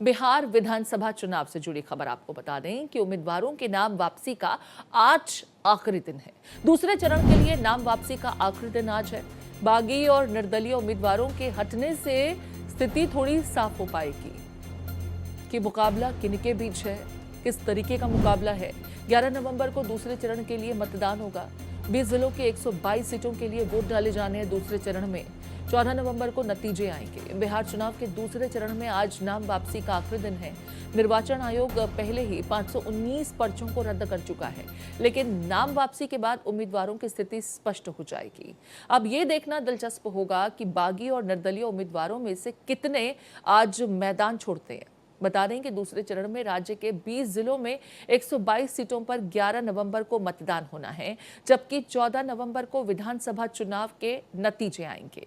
बिहार विधानसभा चुनाव से जुड़ी खबर आपको बता दें कि उम्मीदवारों के नाम वापसी का आज आखिरी दिन है। दूसरे चरण के लिए नाम वापसी का आखिरी दिन आज है। बागी और निर्दलीय उम्मीदवारों के हटने से स्थिति थोड़ी साफ हो पाएगी कि मुकाबला किनके बीच है, किस तरीके का मुकाबला है। 11 नवंबर को दूसरे चरण के लिए मतदान होगा। 20 जिलों के 122 सीटों के लिए वोट डाले जाने हैं दूसरे चरण में। 14 नवंबर को नतीजे आएंगे। बिहार चुनाव के दूसरे चरण में आज नाम वापसी का आखिरी दिन है। निर्वाचन आयोग पहले ही 519 पर्चों को रद्द कर चुका है, लेकिन नाम वापसी के बाद उम्मीदवारों की स्थिति स्पष्ट हो जाएगी। अब ये देखना दिलचस्प होगा कि बागी और निर्दलीय उम्मीदवारों में से कितने आज मैदान छोड़ते हैं। बता दें कि दूसरे चरण में राज्य के 20 जिलों में 122 सीटों पर 11 नवंबर को मतदान होना है, जबकि 14 नवंबर को विधानसभा चुनाव के नतीजे आएंगे।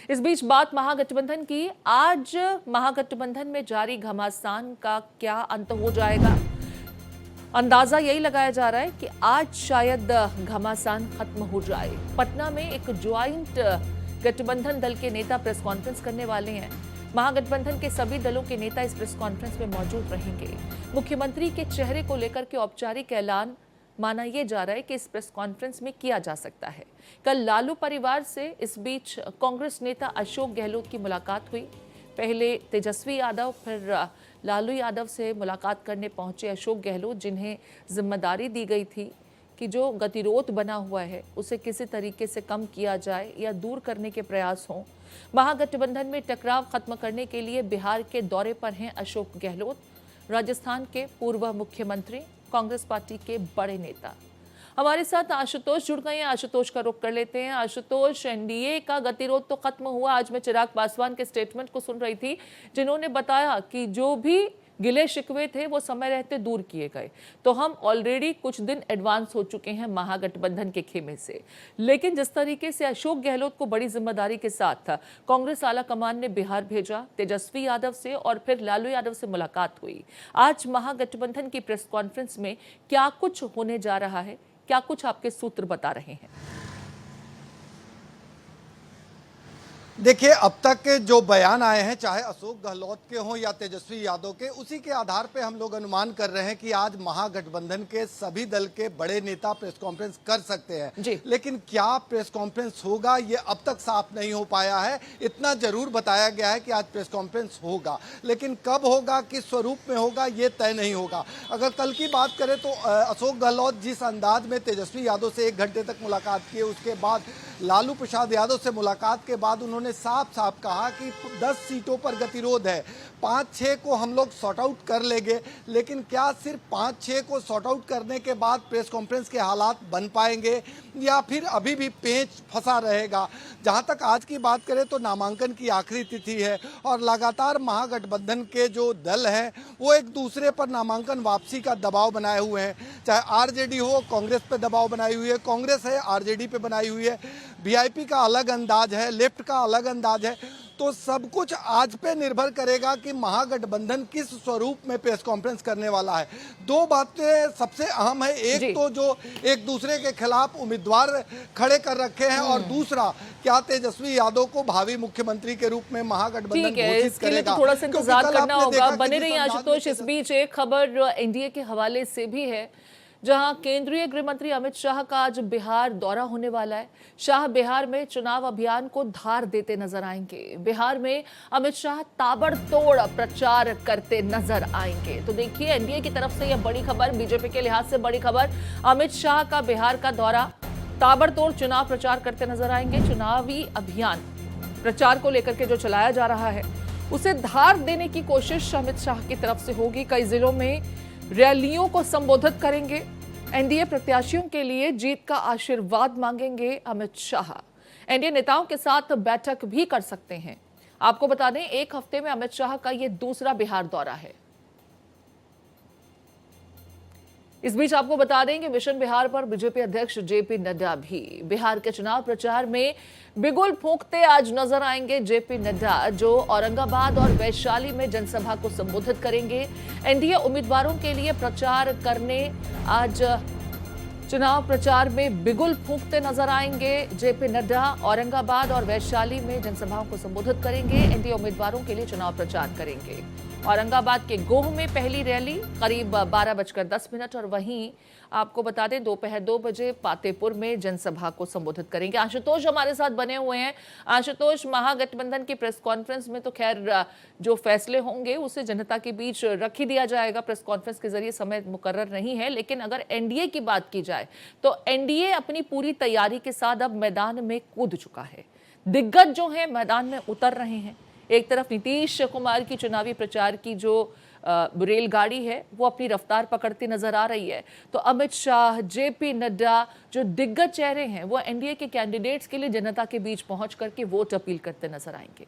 इस बीच बात महागठबंधन की। आज महागठबंधन में जारी घमासान का क्या अंत हो जाएगा? अंदाजा यही लगाया जा रहा है कि आज शायद घमासान खत्म हो जाए। पटना में एक ज्वाइंट गठबंधन दल के नेता प्रेस कॉन्फ्रेंस करने वाले हैं। महागठबंधन के सभी दलों के नेता इस प्रेस कॉन्फ्रेंस में मौजूद रहेंगे। मुख्यमंत्री के चेहरे को लेकर के औपचारिक ऐलान माना यह जा रहा है कि इस प्रेस कॉन्फ्रेंस में किया जा सकता है। कल लालू परिवार से इस बीच कांग्रेस नेता अशोक गहलोत की मुलाकात हुई। पहले तेजस्वी यादव, फिर लालू यादव से मुलाकात करने पहुंचे अशोक गहलोत, जिन्हें जिम्मेदारी दी गई थी कि जो गतिरोध बना हुआ है उसे किसी तरीके से कम किया जाए या दूर करने के प्रयास हों। महागठबंधन में टकराव खत्म करने के लिए बिहार के दौरे पर हैं अशोक गहलोत, राजस्थान के पूर्व मुख्यमंत्री, कांग्रेस पार्टी के बड़े नेता। हमारे साथ आशुतोष जुड़ गए हैं। आशुतोष का रुख कर लेते हैं। आशुतोष, एनडीए का गतिरोध तो खत्म हुआ। आज मैं चिराग पासवान के स्टेटमेंट को सुन रही थी, जिन्होंने बताया कि जो भी गिले शिकवे थे वो समय रहते दूर किए गए। तो हम ऑलरेडी कुछ दिन एडवांस हो चुके हैं महागठबंधन के खेमे से। लेकिन जिस तरीके से अशोक गहलोत को बड़ी जिम्मेदारी के साथ कांग्रेस आला कमान ने बिहार भेजा, तेजस्वी यादव से और फिर लालू यादव से मुलाकात हुई। आज महागठबंधन की प्रेस कॉन्फ्रेंस में क्या कुछ होने जा रहा है, क्या कुछ आपके सूत्र बता रहे हैं? देखिए, अब तक के जो बयान आए हैं, चाहे अशोक गहलोत के हों या तेजस्वी यादव के, उसी के आधार पे हम लोग अनुमान कर रहे हैं कि आज महागठबंधन के सभी दल के बड़े नेता प्रेस कॉन्फ्रेंस कर सकते हैं। लेकिन क्या प्रेस कॉन्फ्रेंस होगा, ये अब तक साफ नहीं हो पाया है। इतना जरूर बताया गया है कि आज प्रेस कॉन्फ्रेंस होगा, लेकिन कब होगा, किस स्वरूप में होगा, ये तय नहीं होगा। अगर कल की बात करें तो अशोक गहलोत जिस अंदाज में तेजस्वी यादव से 1 घंटे तक मुलाकात किए, उसके बाद लालू प्रसाद यादव से मुलाकात के बाद उन्होंने साफ साफ कहा कि 10 सीटों पर गतिरोध है, 5-6 को हम लोग सॉर्ट आउट कर लेंगे। लेकिन क्या सिर्फ 5-6 को सॉर्ट आउट करने के बाद प्रेस कॉन्फ्रेंस के हालात बन पाएंगे या फिर अभी भी पेंच फंसा रहेगा? जहां तक आज की बात करें तो नामांकन की आखिरी तिथि है और लगातार महागठबंधन के जो दल हैं वो एक दूसरे पर नामांकन वापसी का दबाव बनाए हुए हैं। चाहे आरजेडी हो, कांग्रेस पे दबाव बनाई हुई है, कांग्रेस है आरजेडी पे बनाई हुई है, वीआईपी का अलग अंदाज है, लेफ्ट का अलग अंदाज है। तो सब कुछ आज पे निर्भर करेगा कि महागठबंधन किस स्वरूप में प्रेस कॉन्फ्रेंस करने वाला है। 2 बातें सबसे अहम है, एक तो जो एक दूसरे के खिलाफ उम्मीदवार खड़े कर रखे हैं और दूसरा क्या तेजस्वी यादव को भावी मुख्यमंत्री के रूप में महागठबंधन घोषित करेगा। तो थोड़ा सा इंतजार करना होगा। बने रहिए आशुतोष। इस बीच एक खबर एनडीए के हवाले से भी है, जहां केंद्रीय गृह मंत्री अमित शाह का आज बिहार दौरा होने वाला है। शाह बिहार में चुनाव अभियान को धार देते नजर आएंगे। बिहार में अमित शाह ताबड़तोड़ प्रचार करते नजर आएंगे। तो देखिए, एनडीए की तरफ से यह बड़ी खबर, बीजेपी के लिहाज से बड़ी खबर। अमित शाह का बिहार का दौरा, ताबड़तोड़ चुनाव प्रचार करते नजर आएंगे। चुनावी अभियान प्रचार को लेकर के जो चलाया जा रहा है उसे धार देने की कोशिश अमित शाह की तरफ से होगी। कई जिलों में रैलियों को संबोधित करेंगे। एनडीए प्रत्याशियों के लिए जीत का आशीर्वाद मांगेंगे अमित शाह। एनडीए नेताओं के साथ बैठक भी कर सकते हैं। आपको बता दें, 1 हफ्ते में अमित शाह का यह दूसरा बिहार दौरा है। इस बीच आपको बता दें कि मिशन बिहार पर बीजेपी अध्यक्ष जेपी नड्डा भी बिहार के चुनाव प्रचार में बिगुल फूंकते आज नजर आएंगे। जेपी नड्डा जो औरंगाबाद और वैशाली में जनसभा को संबोधित करेंगे। एनडीए उम्मीदवारों के लिए प्रचार करने आज चुनाव प्रचार में बिगुल फूंकते नजर आएंगे जेपी नड्डा। औरंगाबाद और वैशाली में जनसभाओं को संबोधित करेंगे। एनडीए उम्मीदवारों के लिए चुनाव प्रचार करेंगे। औरंगाबाद के गोह में पहली रैली करीब 12:10 और वहीं आपको बता दें दोपहर 2 बजे पातेपुर में जनसभा को संबोधित करेंगे। आशुतोष हमारे साथ बने हुए हैं। आशुतोष, महागठबंधन की प्रेस कॉन्फ्रेंस में तो खैर जो फैसले होंगे उसे जनता के बीच रख ही दिया जाएगा। प्रेस कॉन्फ्रेंस के जरिए समय मुकर्रर नहीं है, लेकिन अगर एनडीए की बात की जाए तो एनडीए अपनी पूरी तैयारी के साथ अब मैदान में कूद चुका है। दिग्गज जो है मैदान में उतर रहे हैं। एक तरफ नीतीश कुमार की चुनावी प्रचार की जो रेलगाड़ी है वो अपनी रफ्तार पकड़ती नजर आ रही है, तो अमित शाह, जेपी नड्डा जो दिग्गज चेहरे हैं वो एनडीए के कैंडिडेट्स के लिए जनता के बीच पहुंच करके वोट अपील करते नजर आएंगे।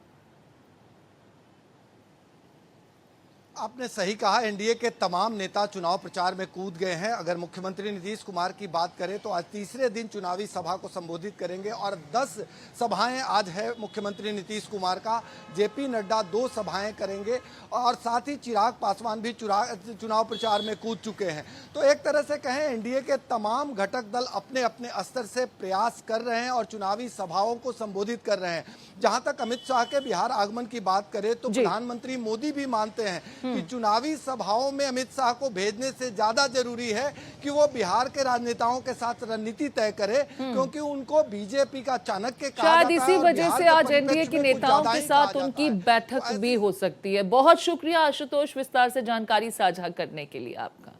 आपने सही कहा, एनडीए के तमाम नेता चुनाव प्रचार में कूद गए हैं। अगर मुख्यमंत्री नीतीश कुमार की बात करें तो आज तीसरे दिन चुनावी सभा को संबोधित करेंगे और 10 सभाएं आज है मुख्यमंत्री नीतीश कुमार का। जेपी नड्डा 2 सभाएं करेंगे और साथ ही चिराग पासवान भी चुनाव प्रचार में कूद चुके हैं। तो एक तरह से कहें एनडीए के तमाम घटक दल अपने अपने स्तर से प्रयास कर रहे हैं और चुनावी सभाओं को संबोधित कर रहे हैं। जहां तक अमित शाह के बिहार आगमन की बात करें तो प्रधानमंत्री मोदी भी मानते हैं कि चुनावी सभाओं में अमित शाह को भेजने से ज्यादा जरूरी है कि वो बिहार के राजनेताओं के साथ रणनीति तय करे, क्योंकि उनको बीजेपी का चाणक्य कहा शायद जाता है। इसी वजह से आज एनडीए के नेताओं के साथ उनकी बैठक भी हो सकती है। बहुत शुक्रिया आशुतोष विस्तार से जानकारी साझा करने के लिए आपका।